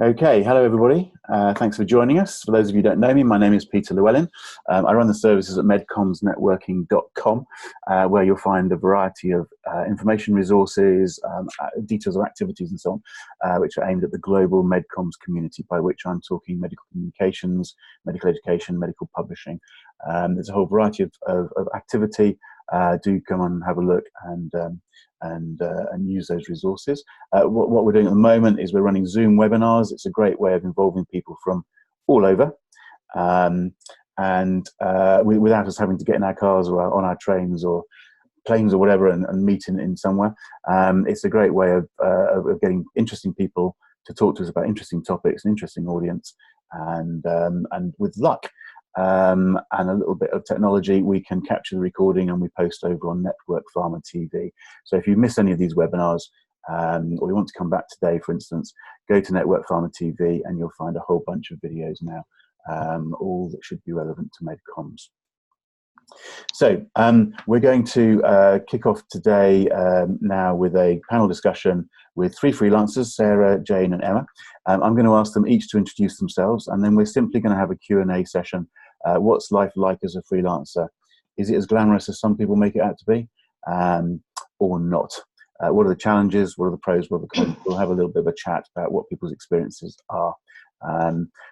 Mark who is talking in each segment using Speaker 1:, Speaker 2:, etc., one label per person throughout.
Speaker 1: Okay, hello everybody. Thanks for joining us. For those of you who don't know me, my name is Peter Llewellyn. I run the services at MedCommsNetworking.com, where you'll find a variety of information resources, details of activities and so on, which are aimed at the global MedComms community, by which I'm talking medical communications, medical education, medical publishing. There's a whole variety of activity. Do come and have a look and use those resources. What we're doing at the moment is we're running Zoom webinars. It's a great way of involving people from all over, without us having to get in our cars or on our trains or planes or whatever and meet in somewhere. It's a great way of getting interesting people to talk to us about interesting topics, an interesting audience, and with luck and a little bit of technology, we can capture the recording and we post over on NetworkPharma TV. So if you miss any of these webinars, or you want to come back today, for instance, go to NetworkPharma TV and you'll find a whole bunch of videos now, all that should be relevant to MedComms. So we're going to kick off today now with a panel discussion with three freelancers, Sarah, Jane and Emma. I'm going to ask them each to introduce themselves, and then we're simply going to have a Q&A session. What's life like as a freelancer? Is it as glamorous as some people make it out to be, or not? What are the challenges? What are the pros? What are the cons? We'll have a little bit of a chat about what people's experiences are.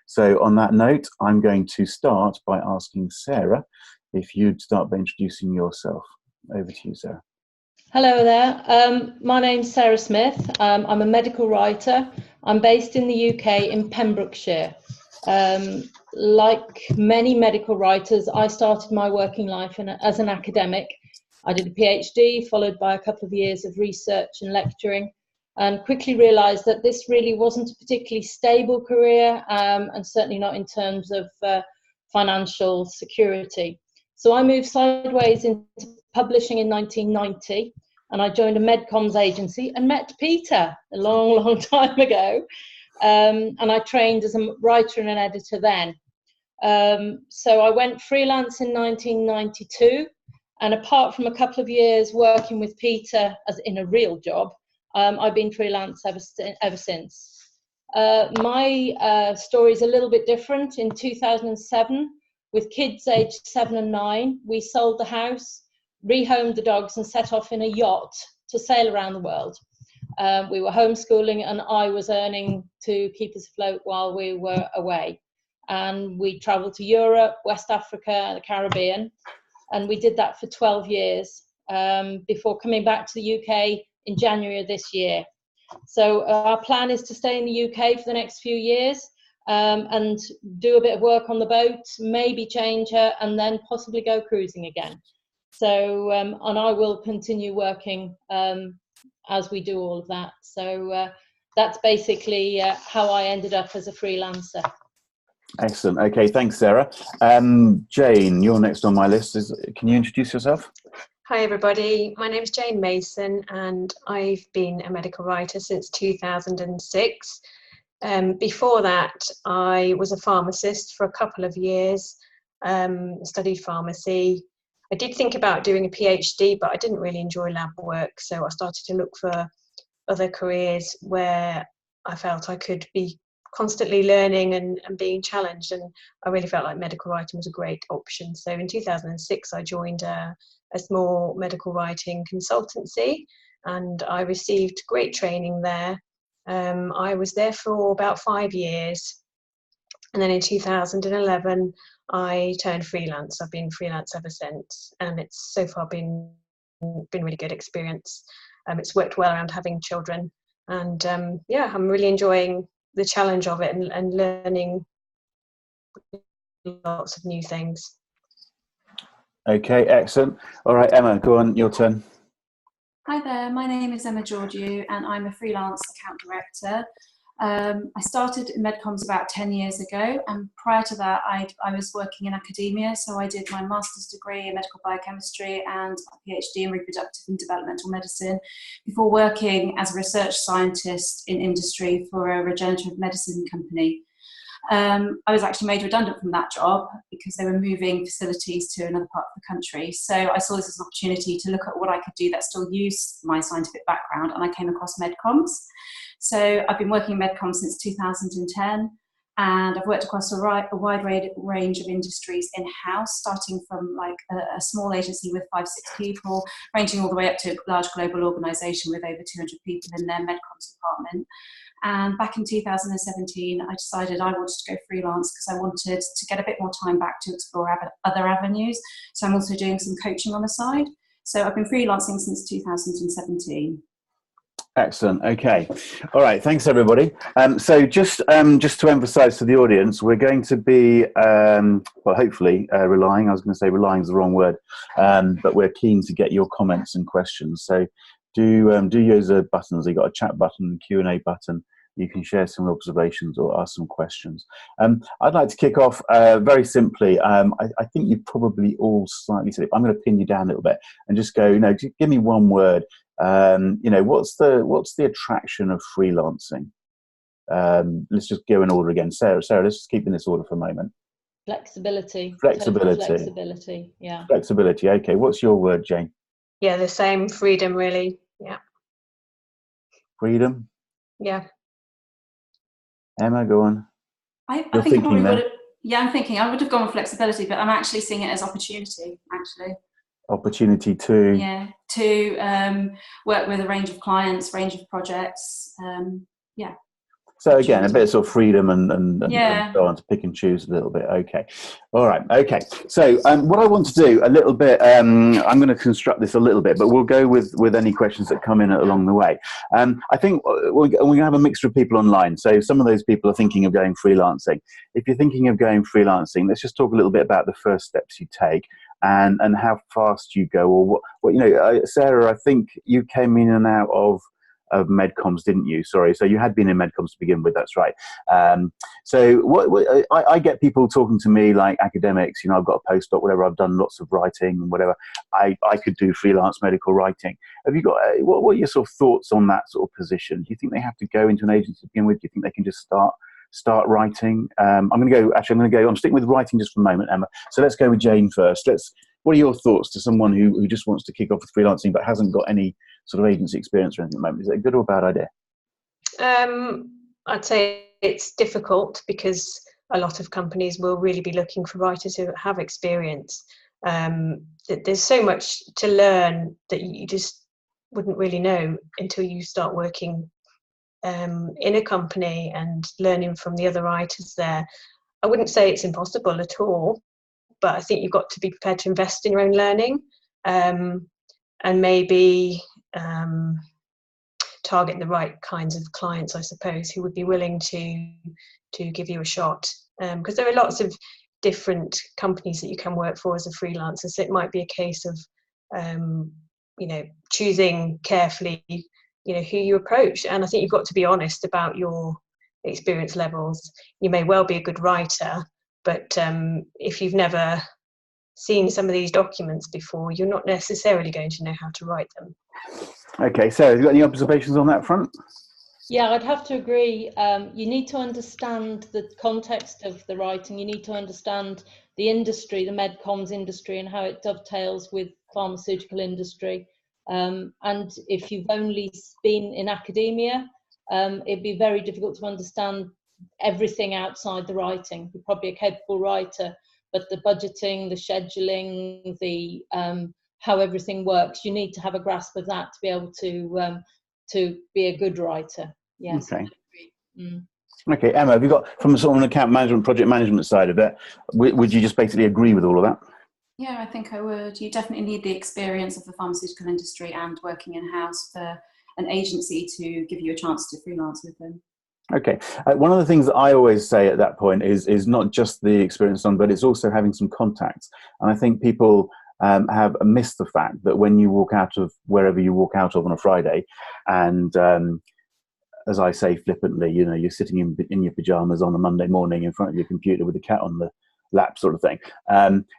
Speaker 1: So on that note, I'm going to start by asking Sarah if you'd start by introducing yourself. Over to you, Sarah.
Speaker 2: Hello there. My name's Sarah Smith. I'm a medical writer. I'm based in the UK in Pembrokeshire. Like many medical writers, I started my working life as an academic. I did a PhD, followed by a couple of years of research and lecturing, and quickly realised that this really wasn't a particularly stable career, and certainly not in terms of financial security. So I moved sideways into publishing in 1990, and I joined a MedComms agency and met Peter a long time ago. And I trained as a writer and an editor then. So I went freelance in 1992, and apart from a couple of years working with Peter as in a real job, I've been freelance ever since. My story is a little bit different. In 2007, with kids aged 7 and 9, we sold the house, rehomed the dogs and set off in a yacht to sail around the world. We were homeschooling and I was earning to keep us afloat while we were away. And we travelled to Europe, West Africa, the Caribbean, and we did that for 12 years before coming back to the UK in January of this year. So our plan is to stay in the UK for the next few years and do a bit of work on the boat, maybe change her, and then possibly go cruising again. So, and I will continue working as we do all of that. So that's basically how I ended up as a freelancer.
Speaker 1: Excellent. Okay, thanks, Sarah. Jane, you're next on my list. Can you introduce yourself?
Speaker 3: Hi everybody, my name is Jane Mason and I've been a medical writer since 2006. Before that, I was a pharmacist for a couple of years, studied pharmacy. I did think about doing a PhD, but I didn't really enjoy lab work, so I started to look for other careers where I felt I could be constantly learning and being challenged, and I really felt like medical writing was a great option. So in 2006, I joined a small medical writing consultancy, and I received great training there. I was there for about 5 years, and then in 2011 I turned freelance. I've been freelance ever since, and it's so far been really good experience. It's worked well around having children, and yeah, I'm really enjoying the challenge of it and learning lots of new things.
Speaker 1: Okay, excellent. All right, Emma, go on, your turn.
Speaker 4: Hi there, my name is Emma Georgiou and I'm a freelance account director. I started in MedComms about 10 years ago, and prior to that I was working in academia, so I did my master's degree in medical biochemistry and a PhD in reproductive and developmental medicine before working as a research scientist in industry for a regenerative medicine company. I was actually made redundant from that job because they were moving facilities to another part of the country. So I saw this as an opportunity to look at what I could do that still used my scientific background, and I came across MedComms. So I've been working in MedComms since 2010, and I've worked across a wide range of industries in-house, starting from like a small agency with 5-6 people, ranging all the way up to a large global organisation with over 200 people in their MedComms department. And back in 2017, I decided I wanted to go freelance because I wanted to get a bit more time back to explore other avenues. So I'm also doing some coaching on the side. So I've been freelancing since 2017.
Speaker 1: Excellent. Okay. All right. Thanks, everybody. So just to emphasise to the audience, we're going to be, well, hopefully relying. I was going to say relying is the wrong word, but we're keen to get your comments and questions. So do use the buttons. You've got a chat button, Q&A button. You can share some observations or ask some questions. I'd like to kick off very simply. I think you probably all slightly said it. I'm going to pin you down a little bit and just go. Just give me one word. What's the attraction of freelancing? Let's just go in order again. Sarah, let's just keep in this order for a moment.
Speaker 2: Flexibility.
Speaker 1: Flexibility.
Speaker 2: Total flexibility. Yeah.
Speaker 1: Flexibility. Okay. What's your word, Jane?
Speaker 3: Yeah, the same. Freedom, really. Yeah.
Speaker 1: Freedom.
Speaker 3: Yeah.
Speaker 1: Emma, go on.
Speaker 4: I think I probably would have. Yeah, I'm thinking I would have gone with flexibility, but I'm actually seeing it as opportunity. Actually.
Speaker 1: Opportunity to.
Speaker 4: Yeah, to work with a range of clients, range of projects. Yeah.
Speaker 1: So again, a bit of sort of freedom and
Speaker 4: yeah.
Speaker 1: so on, to pick and choose a little bit. Okay. All right. Okay. So what I want to do a little bit, I'm going to construct this a little bit, but we'll go with any questions that come in along the way. I think we're going to have a mixture of people online. So some of those people are thinking of going freelancing. If you're thinking of going freelancing, let's just talk a little bit about the first steps you take and how fast you go, or what Sarah, I think you came in and out of MedComms, didn't you? Sorry. So you had been in MedComms to begin with. That's right. So I get people talking to me like academics. I've got a postdoc, whatever. I've done lots of writing, whatever. I could do freelance medical writing. Have you got what are your sort of thoughts on that sort of position? Do you think they have to go into an agency to begin with? Do you think they can just start writing? I'm sticking with writing just for a moment, Emma. So let's go with Jane first. What are your thoughts to someone who just wants to kick off with freelancing but hasn't got any sort of agency experience or anything at the moment? Is it a good or a bad idea?
Speaker 3: I'd say it's difficult because a lot of companies will really be looking for writers who have experience. There's so much to learn that you just wouldn't really know until you start working in a company and learning from the other writers there. I wouldn't say it's impossible at all, but I think you've got to be prepared to invest in your own learning, and maybe target the right kinds of clients, I suppose, who would be willing to give you a shot, because there are lots of different companies that you can work for as a freelancer. So it might be a case of choosing carefully who you approach, and I think you've got to be honest about your experience levels. You may well be a good writer, but if you've never seen some of these documents before, you're not necessarily going to know how to write them.
Speaker 1: Okay, so have you got any observations on that front?
Speaker 2: Yeah, I'd have to agree. You need to understand the context of the writing. You need to understand the industry, the MedComms industry, and how it dovetails with pharmaceutical industry. And if you've only been in academia, it'd be very difficult to understand everything outside the writing. You're probably a capable writer, but the budgeting, the scheduling, the how everything works, you need to have a grasp of that to be able to be a good writer. Yes.
Speaker 1: Okay. Okay, Emma, have you got, from sort of an account management, project management side of it, would you just basically agree with all of that?
Speaker 4: Yeah, I think I would. You definitely need the experience of the pharmaceutical industry and working in-house for an agency to give you a chance to freelance with them.
Speaker 1: Okay. One of the things that I always say at that point is not just the experience on, but it's also having some contacts. And I think people have missed the fact that when you walk out of wherever you walk out of on a Friday, and as I say flippantly, you're sitting in your pyjamas on a Monday morning in front of your computer with a cat on the lap sort of thing.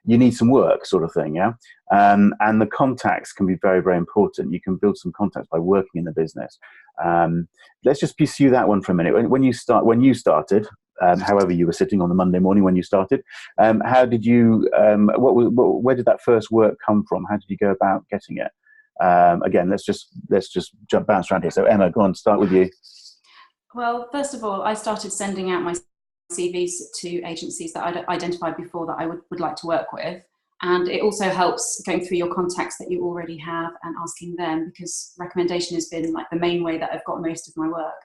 Speaker 1: You need some work sort of thing, yeah? And the contacts can be very, very important. You can build some contacts by working in the business. Let's just pursue that one for a minute. When you started, however you were sitting on the Monday morning when you started, how did you, where did that first work come from? How did you go about getting it? Again, let's just bounce around here. So Emma, go on, start with you.
Speaker 4: Well, first of all, I started sending out my CVs to agencies that I'd identified before that I would like to work with. And it also helps going through your contacts that you already have and asking them, because recommendation has been like the main way that I've got most of my work.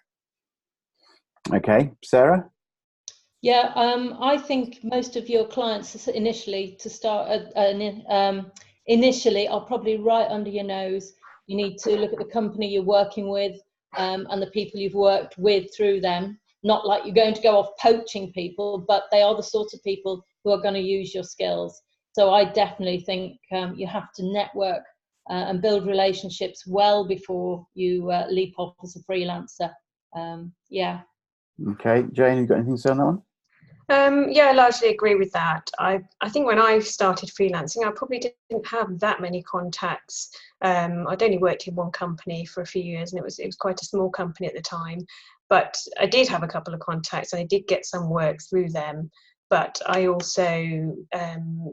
Speaker 1: Okay, Sarah?
Speaker 2: Yeah, I think most of your clients initially are probably right under your nose. You need to look at the company you're working with and the people you've worked with through them. Not like you're going to go off poaching people, but they are the sort of people who are going to use your skills. So I definitely think you have to network and build relationships well before you leap off as a freelancer. Yeah.
Speaker 1: Okay, Jane, you got anything to say on that one?
Speaker 3: Yeah, I largely agree with that. I think when I started freelancing, I probably didn't have that many contacts. I'd only worked in one company for a few years, and it was quite a small company at the time. But I did have a couple of contacts, and I did get some work through them. But I also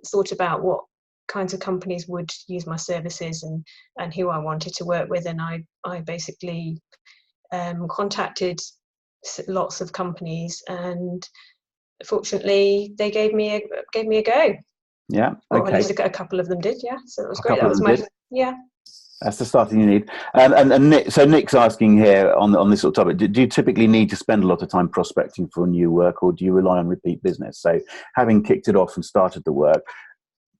Speaker 3: thought about what kinds of companies would use my services and who I wanted to work with, and I basically contacted lots of companies, and fortunately they gave me a go.
Speaker 1: Yeah, okay.
Speaker 3: Or at least a couple of them did, yeah. So it was great. That was yeah.
Speaker 1: That's the starting you need. And Nick, so Nick's asking here on this sort of topic, do you typically need to spend a lot of time prospecting for new work, or do you rely on repeat business? So having kicked it off and started the work,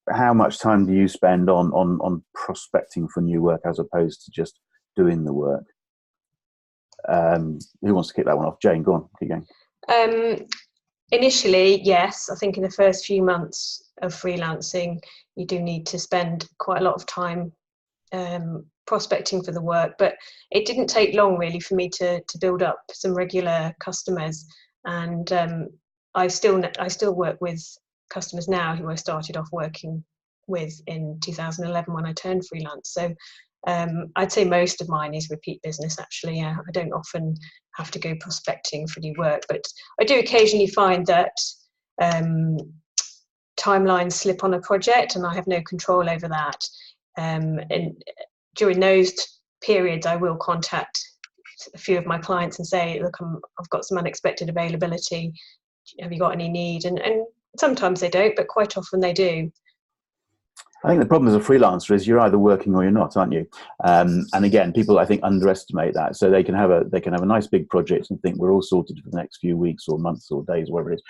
Speaker 1: how much time do you spend on prospecting for new work as opposed to just doing the work? Who wants to kick that one off? Jane, go on, keep going.
Speaker 3: Initially, yes. I think in the first few months of freelancing, you do need to spend quite a lot of time prospecting for the work, but it didn't take long really for me to build up some regular customers, and I still work with customers now who I started off working with in 2011 when I turned freelance. So I'd say most of mine is repeat business, actually. Yeah, I don't often have to go prospecting for new work, but I do occasionally find that timelines slip on a project and I have no control over that. And during those periods, I will contact a few of my clients and say, look, I've got some unexpected availability. Have you got any need? And sometimes they don't, but quite often they do.
Speaker 1: I think the problem as a freelancer is you're either working or you're not, aren't you? And again, people I think underestimate that. So they can have a nice big project and think we're all sorted for the next few weeks or months or days, whatever it is.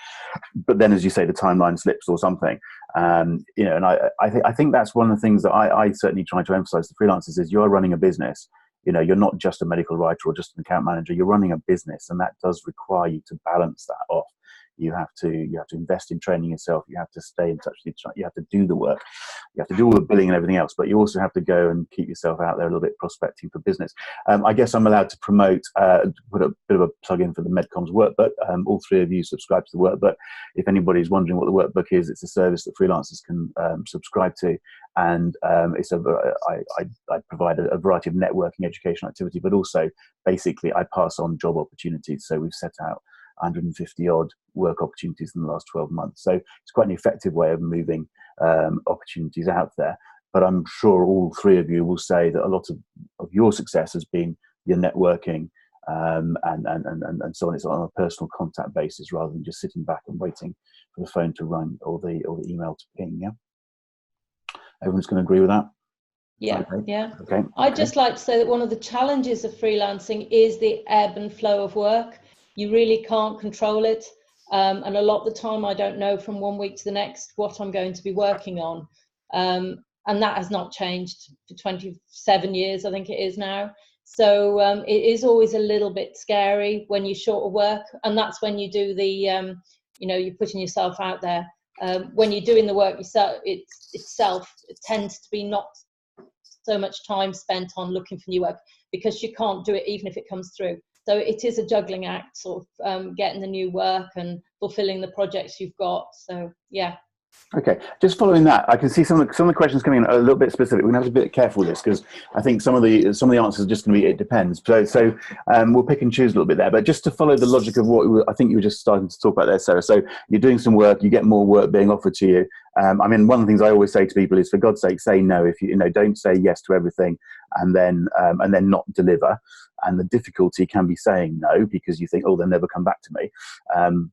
Speaker 1: But then, as you say, the timeline slips or something. And I think that's one of the things that I certainly try to emphasize to freelancers is you're running a business. You're not just a medical writer or just an account manager. You're running a business, and that does require you to balance that off. You have to invest in training yourself. You have to stay in touch with each other. You have to do the work. You have to do all the billing and everything else, but you also have to go and keep yourself out there a little bit prospecting for business. I guess I'm allowed to promote, put a bit of a plug in for the MedComms workbook. All three of you subscribe to the workbook. If anybody's wondering what the workbook is, it's a service that freelancers can subscribe to. And I provide a variety of networking, educational activity, but also basically I pass on job opportunities. So we've set out 150 odd work opportunities in the last 12 months. So it's quite an effective way of moving opportunities out there. But I'm sure all three of you will say that a lot of your success has been your networking and so on. It's on a personal contact basis rather than just sitting back and waiting for the phone to ring or the email to ping. Yeah, everyone's going to agree with that.
Speaker 2: Yeah,
Speaker 1: okay.
Speaker 2: Yeah.
Speaker 1: Okay.
Speaker 2: I'd just like to say that one of the challenges of freelancing is the ebb and flow of work. You really can't control it. And a lot of the time I don't know from one week to the next what I'm going to be working on. And that has not changed for 27 years, I think it is now. So it is always a little bit scary when you're short of work. And that's when you do the, you're putting yourself out there. When you're doing the work yourself, it tends to be not so much time spent on looking for new work because you can't do it even if it comes through. So it is a juggling act, sort of getting the new work and fulfilling the projects you've got. So yeah. Okay,
Speaker 1: just following that, I can see some of the questions coming in a little bit specific. We're going to have to be a bit careful with this because I think some of the answers are just going to be it depends. So we'll pick and choose a little bit there. But just to follow the logic of what I think you were just starting to talk about there, Sarah. So you're doing some work, you get more work being offered to you, I mean, one of the things I always say to people is, for God's sake, say no. If you know, don't say yes to everything and then not deliver. And the difficulty can be saying no because you think, oh, they'll never come back to me.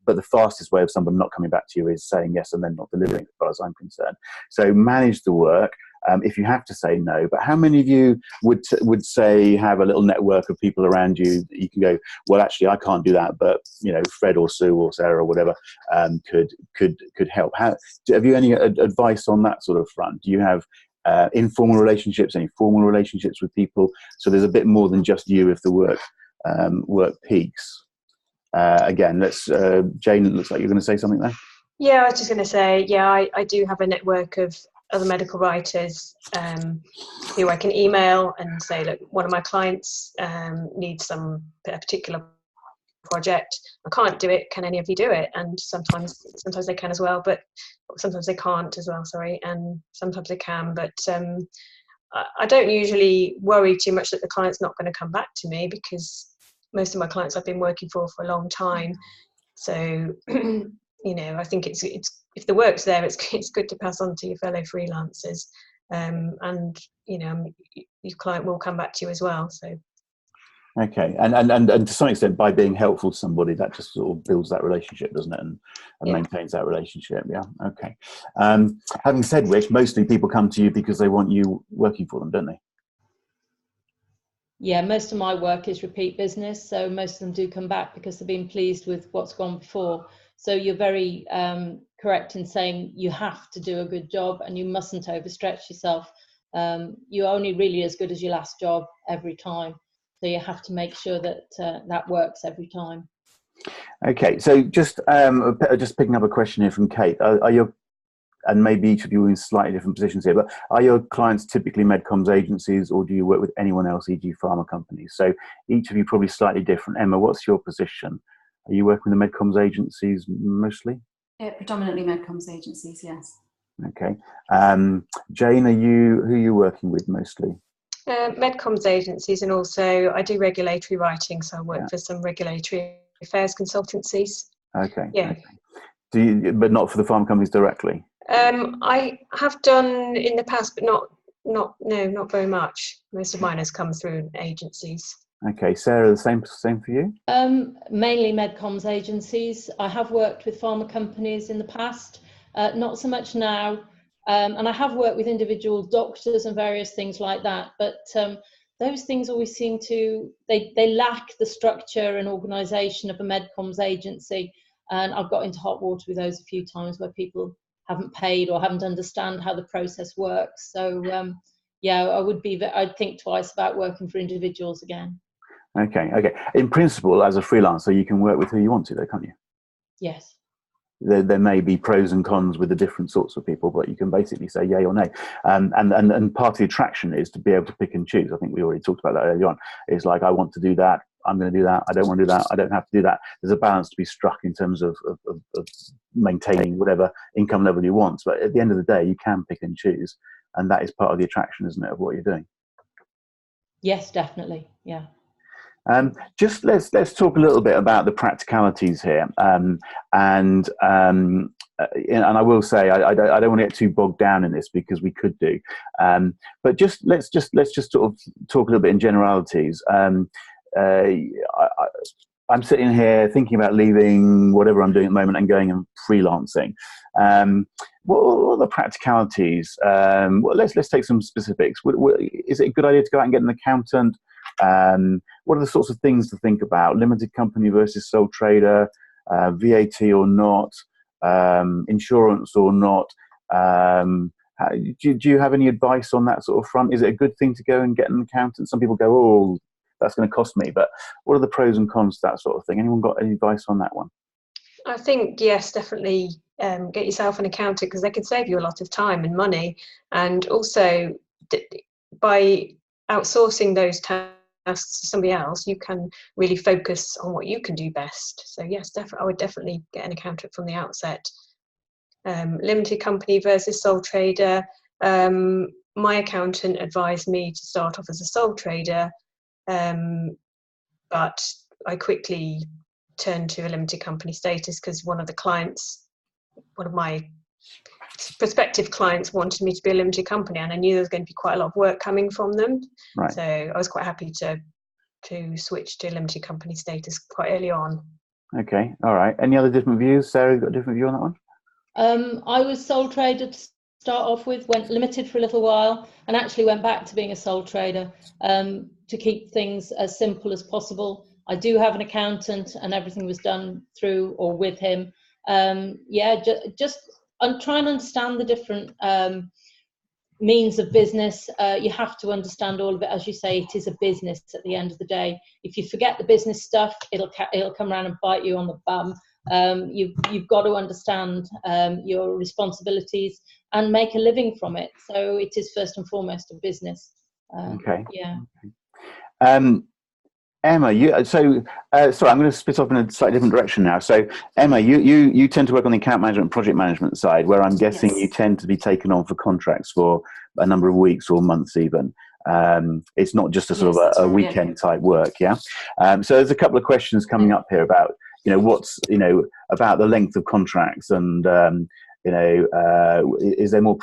Speaker 1: But the fastest way of someone not coming back to you is saying yes and then not delivering, as far as I'm concerned. So manage the work. If you have to say no, but how many of you would say have a little network of people around you that you can go, well, actually, I can't do that, but you know, Fred or Sue or Sarah or whatever could help. Have you any advice on that sort of front? Do you have informal relationships, any formal relationships with people? So there's a bit more than just you if the work peaks. Again, let's Jane. It looks like you're going to say something there.
Speaker 3: Yeah, I was just going to say, yeah, I do have a network of other medical writers who I can email and say, look, one of my clients needs a particular project. I can't do it. Can any of you do it? And sometimes they can as well, but sometimes they can't as well. Sorry, and sometimes they can. But I don't usually worry too much that the client's not going to come back to me, because most of my clients I've been working for a long time. So you know, I think it's if the work's there, it's good to pass on to your fellow freelancers, and you know, your client will come back to you as well. So.
Speaker 1: Okay, and to some extent, by being helpful to somebody, that just sort of builds that relationship, doesn't it, and
Speaker 3: Yeah.
Speaker 1: maintains that relationship. Yeah. Okay. Having said which, mostly people come to you because they want you working for them, don't they?
Speaker 2: Yeah, most of my work is repeat business, so most of them do come back because they've been pleased with what's gone before. So you're very correct in saying you have to do a good job and you mustn't overstretch yourself. You're only really as good as your last job every time. So you have to make sure that that works every time.
Speaker 1: Okay, so just picking up a question here from Kate. Are your, and maybe each of you are in slightly different positions here, but are your clients typically MedComms agencies, or do you work with anyone else, e.g. pharma companies? So each of you probably slightly different. Emma, what's your position? Are you working with the MedComms agencies mostly?
Speaker 4: Predominantly MedComms agencies, yes.
Speaker 1: Okay. Jane, who are you working with mostly?
Speaker 3: MedComms agencies, and also I do regulatory writing, so I work for some regulatory affairs consultancies.
Speaker 1: Okay.
Speaker 3: Yeah.
Speaker 1: Okay. But not for the pharma companies directly?
Speaker 3: I have done in the past, but not very much. Most of mine has come through agencies.
Speaker 1: Okay, Sarah, the same for you?
Speaker 2: Mainly MedComms agencies. I have worked with pharma companies in the past, not so much now. And I have worked with individual doctors and various things like that, but those things always seem to, they lack the structure and organisation of a MedComms agency. And I've got into hot water with those a few times where people haven't paid or haven't understand how the process works. So yeah, I'd think twice about working for individuals again.
Speaker 1: Okay. In principle, as a freelancer, you can work with who you want to, though, can't you?
Speaker 2: Yes.
Speaker 1: There may be pros and cons with the different sorts of people, but you can basically say yay or nay. And part of the attraction is to be able to pick and choose. I think we already talked about that earlier on. It's like, I want to do that, I'm going to do that. I don't want to do that, I don't have to do that. There's a balance to be struck in terms of maintaining whatever income level you want. But at the end of the day, you can pick and choose. And that is part of the attraction, isn't it, of what you're doing?
Speaker 2: Yes, definitely. Yeah.
Speaker 1: Just let's talk a little bit about the practicalities here, and I will say I don't want to get too bogged down in this, because we could do, but let's just sort of talk a little bit in generalities. I'm sitting here thinking about leaving whatever I'm doing at the moment and going and freelancing. What are the practicalities? Well, let's take some specifics. Is it a good idea to go out and get an accountant? What are the sorts of things to think about? Limited company versus sole trader, VAT or not, insurance or not. Do you have any advice on that sort of front? Is it a good thing to go and get an accountant? Some people go, oh, that's going to cost me. But what are the pros and cons to that sort of thing? Anyone got any advice on that one?
Speaker 3: I think, yes, definitely get yourself an accountant, because they can save you a lot of time and money. And also, by outsourcing those tasks to somebody else, you can really focus on what you can do best. So yes, I would definitely get an accountant from the outset. Limited company versus sole trader. My accountant advised me to start off as a sole trader, but I quickly turned to a limited company status, because one of my prospective clients wanted me to be a limited company, and I knew there was going to be quite a lot of work coming from them.
Speaker 1: Right.
Speaker 3: So I was quite happy to switch to limited company status quite early on.
Speaker 1: Okay, all right. Any other different views? Sarah, you got a different view on that one?
Speaker 2: I was sole trader to start off with, went limited for a little while, and actually went back to being a sole trader to keep things as simple as possible. I do have an accountant, and everything was done through or with him. Just try and understand the different means of business. You have to understand all of it. As you say, it is a business at the end of the day. If you forget the business stuff, it'll come around and bite you on the bum. You've got to understand your responsibilities and make a living from it. So it is first and foremost a business.
Speaker 1: Okay.
Speaker 2: Yeah.
Speaker 1: Emma, sorry, I'm going to split off in a slightly different direction now. So, Emma, you tend to work on the account management and project management side, where I'm guessing you tend to be taken on for contracts for a number of weeks or months even. It's not just a sort of a weekend type work, yeah? So there's a couple of questions coming up here about, what's, about the length of contracts and, is there more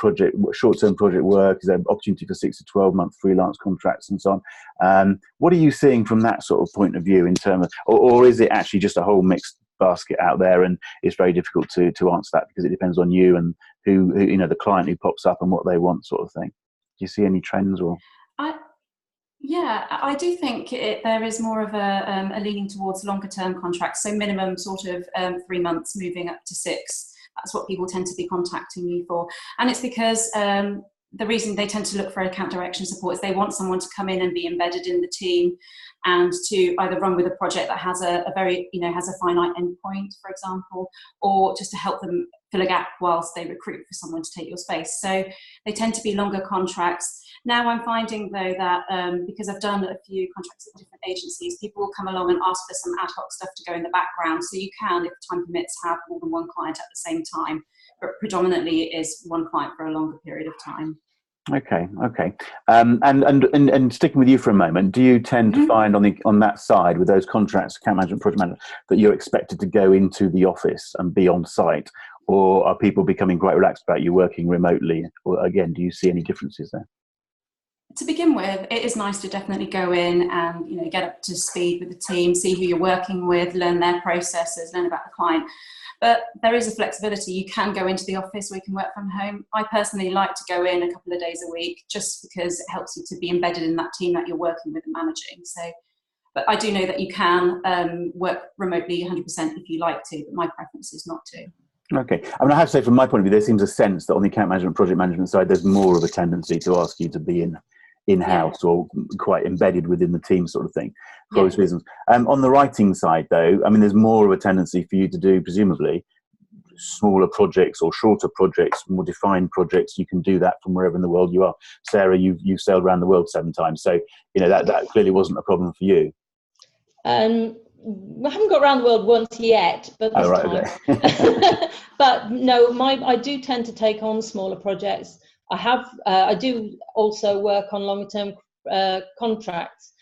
Speaker 1: short-term project work? Is there opportunity for 6 to 12-month freelance contracts and so on? What are you seeing from that sort of point of view in terms of, or is it actually just a whole mixed basket out there, and it's very difficult to answer that because it depends on you and who the client who pops up and what they want, sort of thing? Do you see any trends or?
Speaker 4: I do think there is more of a leaning towards longer term contracts, so minimum sort of 3 months moving up to 6. That's what people tend to be contacting you for. And it's because the reason they tend to look for account direction support is they want someone to come in and be embedded in the team and to either run with a project that has a very, has a finite endpoint, for example, or just to help them fill a gap whilst they recruit for someone to take your space. So they tend to be longer contracts. Now I'm finding, though, that because I've done a few contracts at different agencies, people will come along and ask for some ad hoc stuff to go in the background. So you can, if time permits, have more than one client at the same time. But predominantly it is one client for a longer period of time. Okay.
Speaker 1: And sticking with you for a moment, do you tend to find on that side with those contracts, account management, project management, that you're expected to go into the office and be on site, or are people becoming quite relaxed about you working remotely? Or again, do you see any differences there?
Speaker 4: To begin with, it is nice to definitely go in and get up to speed with the team, see who you're working with, learn their processes, learn about the client. But there is a flexibility. You can go into the office or you can work from home. I personally like to go in a couple of days a week just because it helps you to be embedded in that team that you're working with and managing. So, but I do know that you can work remotely 100% if you like to, but my preference is not to.
Speaker 1: Okay. I mean, I have to say, from my point of view, there seems a sense that on the account management, project management side, there's more of a tendency to ask you to be in-house or quite embedded within the team, sort of thing, for those reasons. On the writing side, though, I mean, there's more of a tendency for you to do, presumably, smaller projects or shorter projects, more defined projects. You can do that from wherever in the world you are. Sarah, you've sailed around the world 7 times, so that clearly wasn't a problem for you.
Speaker 2: I haven't got around the world once yet, but this time. Okay. But no, I do tend to take on smaller projects. I do also work on longer-term contracts.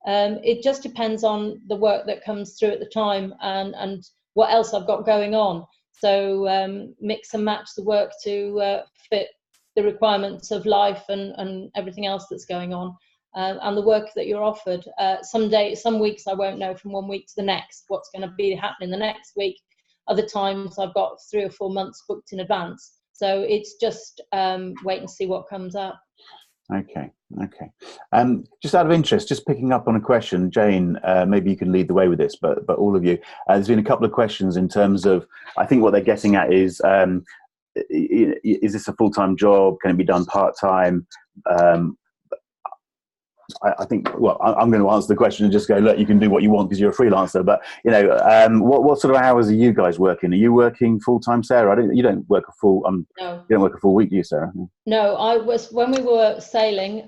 Speaker 2: It just depends on the work that comes through at the time and what else I've got going on. So mix and match the work to fit the requirements of life and everything else that's going on. And the work that you're offered. Some weeks I won't know from one week to the next what's going to be happening the next week. Other times I've got 3 or 4 months booked in advance. So it's just wait and see what comes up.
Speaker 1: Okay. Just out of interest, just picking up on a question, Jane, maybe you can lead the way with this, but all of you, there's been a couple of questions in terms of, I think what they're getting at is this a full-time job? Can it be done part-time? I think, well, I'm going to answer the question and just go, look, you can do what you want because you're a freelancer. But, what sort of hours are you guys working? Are you working full-time, Sarah? You don't work a full,
Speaker 2: no.
Speaker 1: You don't work a full week, do you, Sarah?
Speaker 2: No, when we were sailing,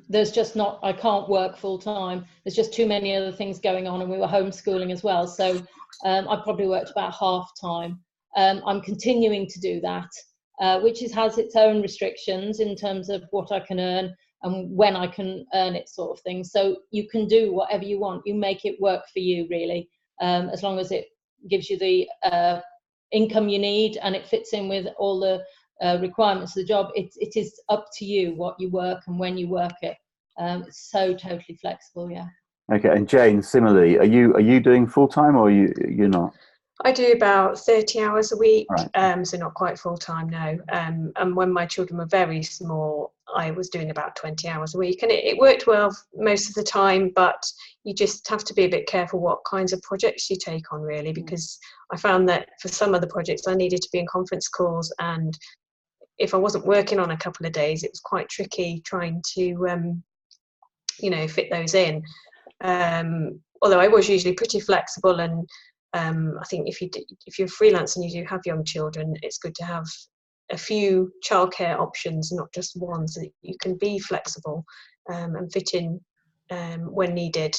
Speaker 2: there's just not, I can't work full-time. There's just too many other things going on, and we were homeschooling as well. So I probably worked about half-time. I'm continuing to do that, which has its own restrictions in terms of what I can earn and when I can earn it, sort of thing. So you can do whatever you want. You make it work for you, really, as long as it gives you the income you need and it fits in with all the requirements of the job, it is up to you what you work and when you work it. It's so totally flexible, yeah.
Speaker 1: Okay, and Jane, similarly, are you doing full time, or you're not?
Speaker 3: I do about 30 hours a week,
Speaker 1: Right.
Speaker 3: so not quite full time, no. And when my children were very small, I was doing about 20 hours a week, and it worked well most of the time, but you just have to be a bit careful what kinds of projects you take on, really, because I found that for some of the projects I needed to be in conference calls, and if I wasn't working on a couple of days, it was quite tricky trying to fit those in. Although I was usually pretty flexible, and I think if you're freelance and you do have young children, it's good to have a few childcare options, not just one, so that you can be flexible and fit in when needed.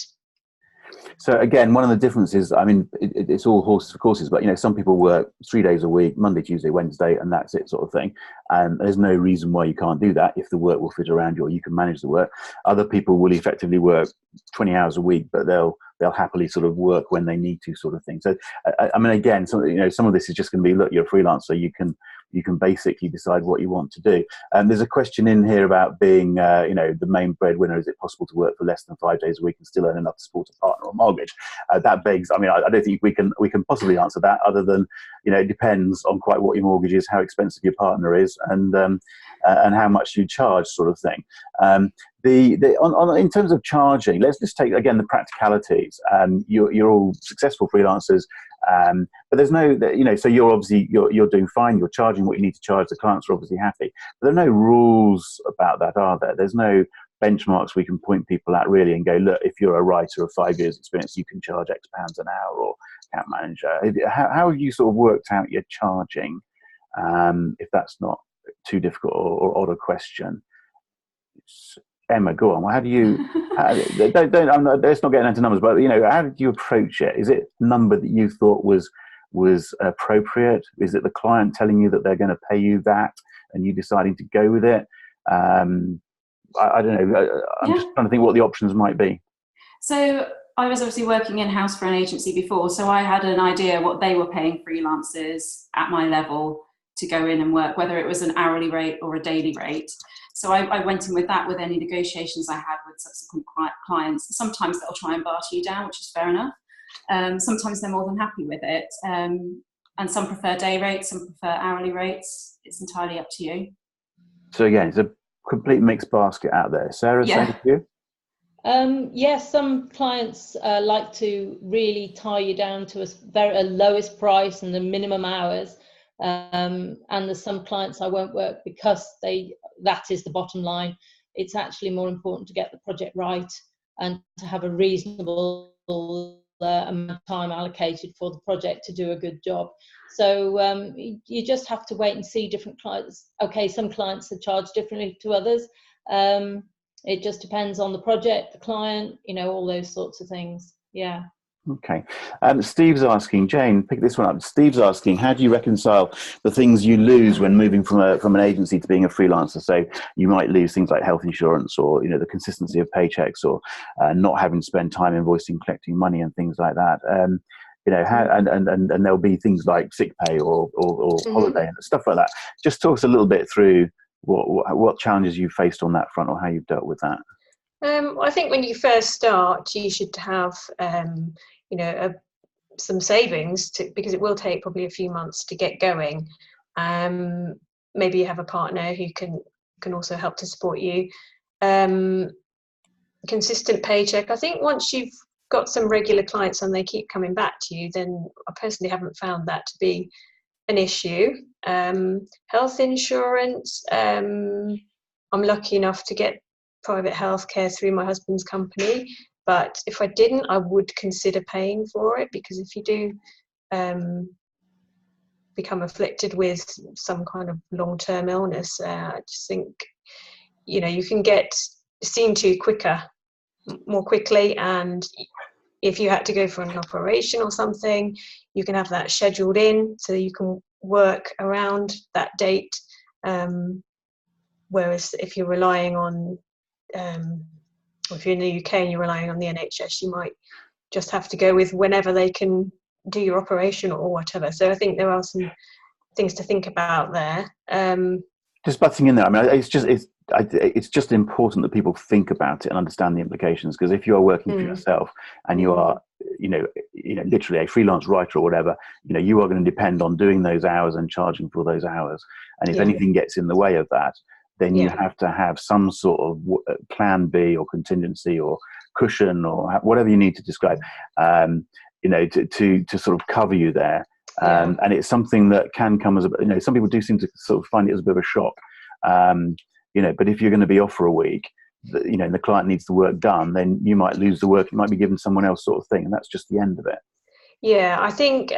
Speaker 1: So again, one of the differences, I mean, it's all horses for courses, but some people work 3 days a week, Monday, Tuesday, Wednesday, and that's it, sort of thing. And there's no reason why you can't do that if the work will fit around you, or you can manage the work. Other people will effectively work 20 hours a week, but they'll happily sort of work when they need to, sort of thing. So I mean, again, some of this is just going to be, look, you're a freelancer, you can basically decide what you want to do. There's a question in here about being, the main breadwinner. Is it possible to work for less than 5 days a week and still earn enough to support a partner or mortgage? That begs, I mean, I don't think we can possibly answer that, other than, it depends on quite what your mortgage is, how expensive your partner is, and how much you charge, sort of thing. In terms of charging, let's just take again the practicalities. You're all successful freelancers, but there's no, so you're obviously you're doing fine. You're charging what you need to charge. The clients are obviously happy. But there are no rules about that, are there? There's no benchmarks we can point people at, really, and go, look, if you're a writer of 5 years experience, you can charge X pounds an hour, or account manager. How have you sort of worked out your charging? If that's not too difficult or odd a question. Emma, go on. How do you? Let's not get into numbers, but how did you approach it? Is it a number that you thought was appropriate? Is it the client telling you that they're going to pay you that, and you deciding to go with it? I don't know. I'm just trying to think what the options might be.
Speaker 4: So I was obviously working in-house for an agency before, so I had an idea what they were paying freelancers at my level to go in and work, whether it was an hourly rate or a daily rate. So I went in with that, with any negotiations I had with subsequent clients. Sometimes they'll try and barter you down, which is fair enough. Sometimes they're more than happy with it. And some prefer day rates, some prefer hourly rates. It's entirely up to you.
Speaker 1: So again, it's a complete mixed basket out there. Sarah, same to you?
Speaker 2: Yes, some clients like to really tie you down to a lowest price and the minimum hours. And there's some clients I won't work because that is the bottom line. It's actually more important to get the project right and to have a reasonable amount of time allocated for the project to do a good job. So you just have to wait and see different clients. Okay, some clients are charged differently to others. It just depends on the project, the client, all those sorts of things. Yeah.
Speaker 1: Okay. Steve's asking, Jane, pick this one up. Steve's asking, how do you reconcile the things you lose when moving from an agency to being a freelancer? So you might lose things like health insurance, or the consistency of paychecks, or not having to spend time invoicing, collecting money, and things like that. How, and there'll be things like sick pay or holiday and stuff like that. Just talk us a little bit through what challenges you faced on that front, or how you've dealt with that.
Speaker 3: I think when you first start, you should have some savings because it will take probably a few months to get going. Maybe you have a partner who can also help to support you. Consistent paycheck. I think once you've got some regular clients and they keep coming back to you, then I personally haven't found that to be an issue. Health insurance. I'm lucky enough to get private healthcare through my husband's company, but if I didn't, I would consider paying for it, because if you do become afflicted with some kind of long-term illness, I just think you can get seen to more quickly, and if you had to go for an operation or something, you can have that scheduled in so you can work around that date, whereas if you're relying on if you're in the UK and you're relying on the NHS, you might just have to go with whenever they can do your operation or whatever. So I think there are some things to think about there.
Speaker 1: Just butting in there, I mean, it's just important that people think about it and understand the implications, because if you are working for yourself and you are, literally a freelance writer or whatever, you are going to depend on doing those hours and charging for those hours. And if anything gets in the way of that, then you have to have some sort of plan B or contingency or cushion or whatever you need to describe, to sort of cover you there. And it's something that can come as some people do seem to sort of find it as a bit of a shock. But if you're going to be off for a week, the client needs the work done, then you might lose the work. It might be given someone else, sort of thing, and that's just the end of it.
Speaker 3: Yeah, I think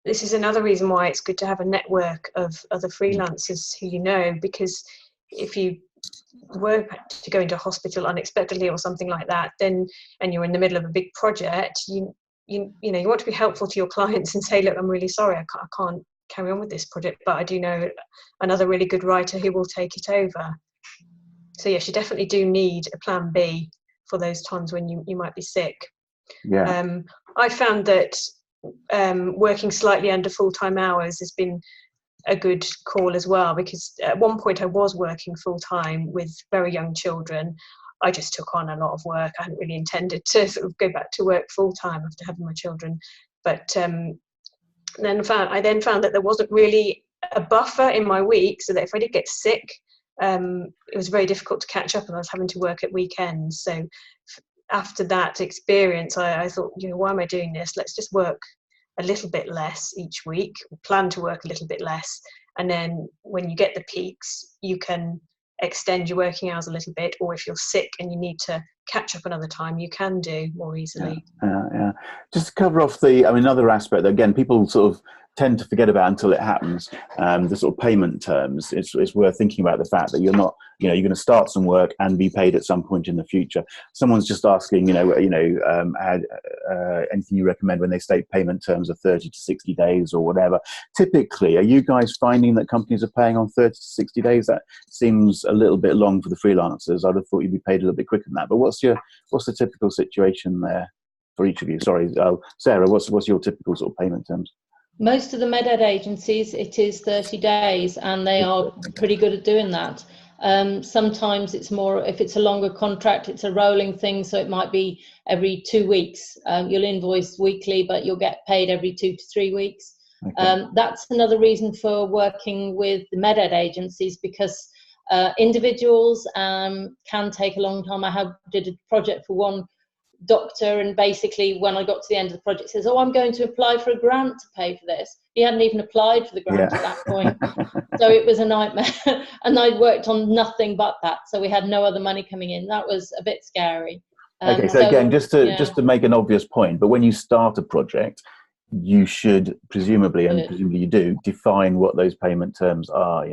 Speaker 3: this is another reason why it's good to have a network of other freelancers who because if you were to go into a hospital unexpectedly or something like that, then and you're in the middle of a big project, you want to be helpful to your clients and say, look, I'm really sorry, I can't carry on with this project, but I do know another really good writer who will take it over. So yes, you definitely do need a plan B for those times when you might be sick. I found that working slightly under full-time hours has been a good call as well, because at one point I was working full-time with very young children. I just took on a lot of work. I hadn't really intended to sort of go back to work full-time after having my children, but I then found that there wasn't really a buffer in my week, so that if I did get sick, it was very difficult to catch up, and I was having to work at weekends. So after that experience, I thought, why am I doing this? Let's just work a little bit less each week, plan to work a little bit less, and then when you get the peaks, you can extend your working hours a little bit, or if you're sick and you need to catch up another time, you can do more easily.
Speaker 1: Just to cover off another aspect that, again, people sort of tend to forget about until it happens, the sort of payment terms. It's worth thinking about the fact that you're not, you're going to start some work and be paid at some point in the future. Someone's just asking, anything you recommend when they state payment terms of 30 to 60 days or whatever. Typically, are you guys finding that companies are paying on 30 to 60 days? That seems a little bit long for the freelancers. I'd have thought you'd be paid a little bit quicker than that. But what's the typical situation there for each of you? Sorry, Sarah, what's your typical sort of payment terms?
Speaker 2: Most of the med ed agencies, it is 30 days, and they are pretty good at doing that. Sometimes it's more, if it's a longer contract, it's a rolling thing, so it might be every 2 weeks. You'll invoice weekly, but you'll get paid every 2 to 3 weeks. Okay. That's another reason for working with the med ed agencies, because individuals can take a long time. I did a project for one doctor, and basically when I got to the end of the project, says, I'm going to apply for a grant to pay for this. He hadn't even applied for the grant at that point. So it was a nightmare. And I worked on nothing but that, so we had no other money coming in. That was a bit scary.
Speaker 1: Okay, so again, just to make an obvious point, but when you start a project, you should presumably you do define what those payment terms are,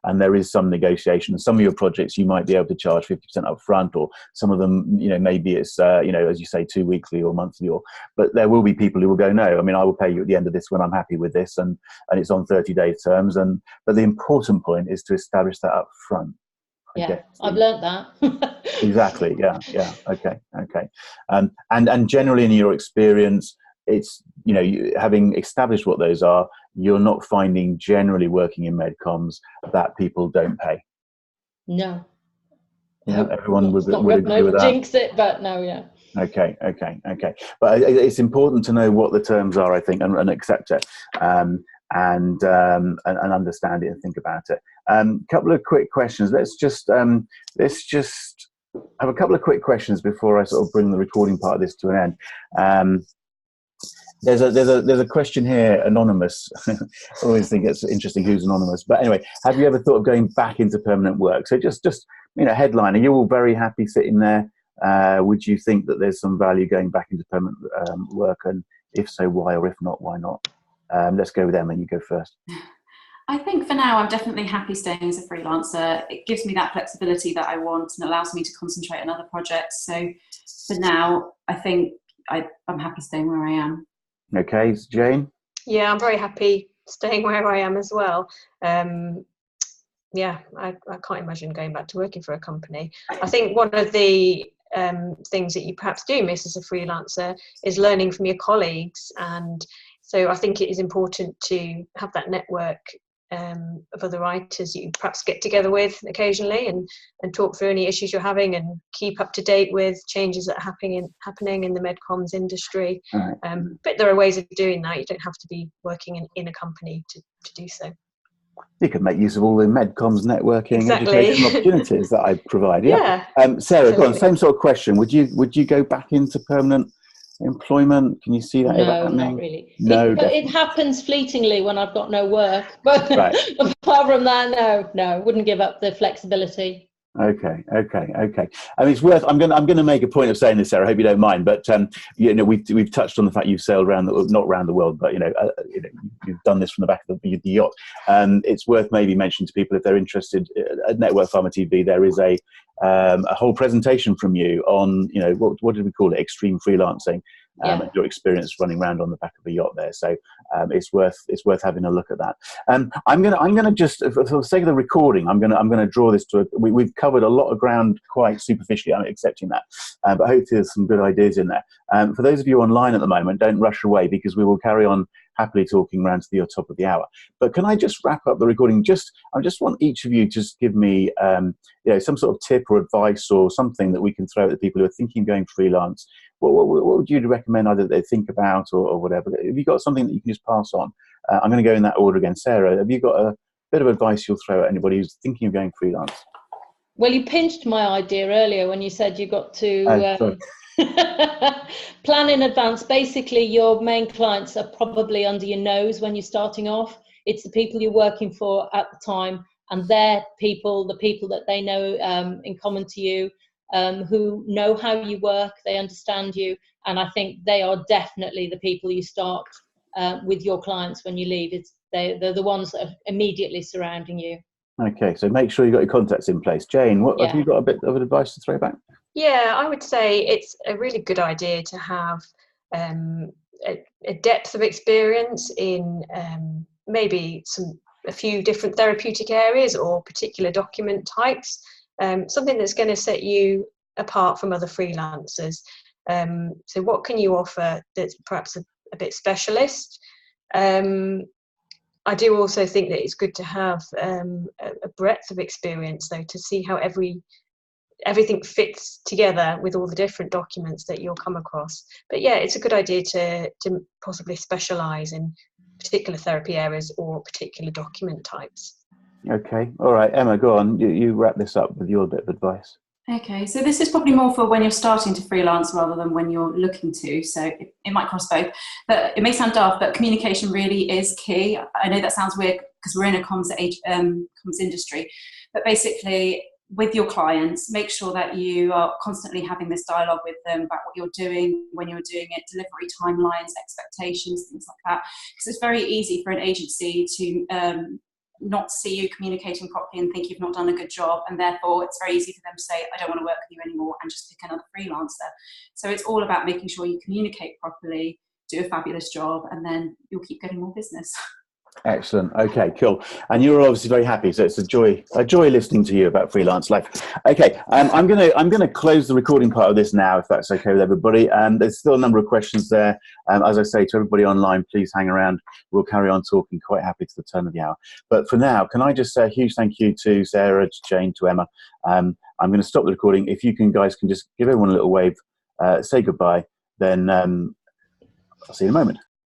Speaker 1: and there is some negotiation. Some of your projects you might be able to charge 50% up front, or some of them, maybe it's as you say, 2 weekly or monthly, but there will be people who will go, no, I will pay you at the end of this when I'm happy with this, and it's on 30-day terms, but the important point is to establish that up front.
Speaker 2: I've learnt that.
Speaker 1: Exactly. Okay. And generally, in your experience, it's, having established what those are, you're not finding, generally working in MedComms, that people don't pay.
Speaker 2: No.
Speaker 1: Everyone would agree with that.
Speaker 2: Jinx it, but no,
Speaker 1: Okay. But it's important to know what the terms are, I think, and accept it, and understand it and think about it. Couple of quick questions. Let's just have a couple of quick questions before I sort of bring the recording part of this to an end. There's a question here, anonymous. I always think it's interesting who's anonymous. But anyway, have you ever thought of going back into permanent work? So just headline, are you all very happy sitting there? Would you think that there's some value going back into permanent work? And if so, why? Or if not, why not? Let's go with Emma. You go first.
Speaker 4: I think for now, I'm definitely happy staying as a freelancer. It gives me that flexibility that I want and allows me to concentrate on other projects. So for now, I think I'm happy staying where I am.
Speaker 1: Okay, Jane?
Speaker 3: Yeah, I'm very happy staying where I am as well. I can't imagine going back to working for a company. I think one of the things that you perhaps do miss as a freelancer is learning from your colleagues. And so I think it is important to have that network of other writers you perhaps get together with occasionally and talk through any issues you're having and keep up to date with changes that are happening in the MedComms industry.
Speaker 1: Right.
Speaker 3: But there are ways of doing that. You don't have to be working in a company to do so.
Speaker 1: You can make use of all the MedComms networking educational opportunities that I provide. Yeah. Sarah, go on, same sort of question. Would you go back into permanent employment? Can you see that ever happening?
Speaker 2: Not really.
Speaker 1: No,
Speaker 2: it happens fleetingly when I've got no work, but
Speaker 1: right.
Speaker 2: apart from that, no, wouldn't give up the flexibility.
Speaker 1: Okay. I mean, it's worth. I'm going to make a point of saying this, Sarah. I hope you don't mind. But we've touched on the fact you've sailed not around the world, but you've done this from the back of the yacht. It's worth maybe mentioning to people if they're interested. At NetworkPharma TV, there is a whole presentation from you on what did we call it? Extreme freelancing. And your experience running around on the back of a yacht there, so it's worth having a look at that. I'm gonna just, for the sake of the recording, I'm gonna draw this to we've covered a lot of ground quite superficially. I'm accepting that, but hopefully there's some good ideas in there. For those of you online at the moment, don't rush away because we will carry on happily talking around to the top of the hour. But can I just wrap up the recording? I just want each of you to just give me some sort of tip or advice or something that we can throw at the people who are thinking of going freelance. What would you recommend either they think about or whatever? Have you got something that you can just pass on? I'm going to go in that order again. Sarah, have you got a bit of advice you'll throw at anybody who's thinking of going freelance?
Speaker 2: Well, you pinched my idea earlier when you said you got to plan in advance. Basically, your main clients are probably under your nose when you're starting off. It's the people you're working for at the time, and they're the people that they know in common to you, who know how you work, they understand you, and I think they are definitely the people you start with your clients when you leave. They're the ones that are immediately surrounding you. Okay,
Speaker 1: so make sure you've got your contacts in place. Jane, have you got a bit of advice to throw back?
Speaker 3: Yeah, I would say it's a really good idea to have a depth of experience in maybe a few different therapeutic areas or particular document types, something that's going to set you apart from other freelancers. So what can you offer that's perhaps a bit specialist? I do also think that it's good to have a breadth of experience, though, to see how everything fits together with all the different documents that you'll come across. But yeah, it's a good idea to possibly specialise in particular therapy areas or particular document types.
Speaker 1: Okay, all right, Emma, go on. You wrap this up with your bit of advice.
Speaker 4: Okay, so this is probably more for when you're starting to freelance rather than when you're looking to, so it might cross both. But it may sound daft, but communication really is key. I know that sounds weird because we're in a comms industry, but basically with your clients, make sure that you are constantly having this dialogue with them about what you're doing, when you're doing it, delivery timelines, expectations, things like that. Because it's very easy for an agency to not see you communicating properly and think you've not done a good job, and therefore it's very easy for them to say, I don't want to work with you anymore, and just pick another freelancer. So it's all about making sure you communicate properly, do a fabulous job, and then you'll keep getting more business.
Speaker 1: Excellent. Okay, cool. And you're obviously very happy, so it's a joy listening to you about freelance life. Okay, I'm gonna close the recording part of this now, if that's okay with everybody. There's still a number of questions there. As I say to everybody online, please hang around. We'll carry on talking. Quite happy to the turn of the hour. But for now, can I just say a huge thank you to Sarah, to Jane, to Emma. I'm going to stop the recording. If you guys can just give everyone a little wave, say goodbye, then I'll see you in a moment.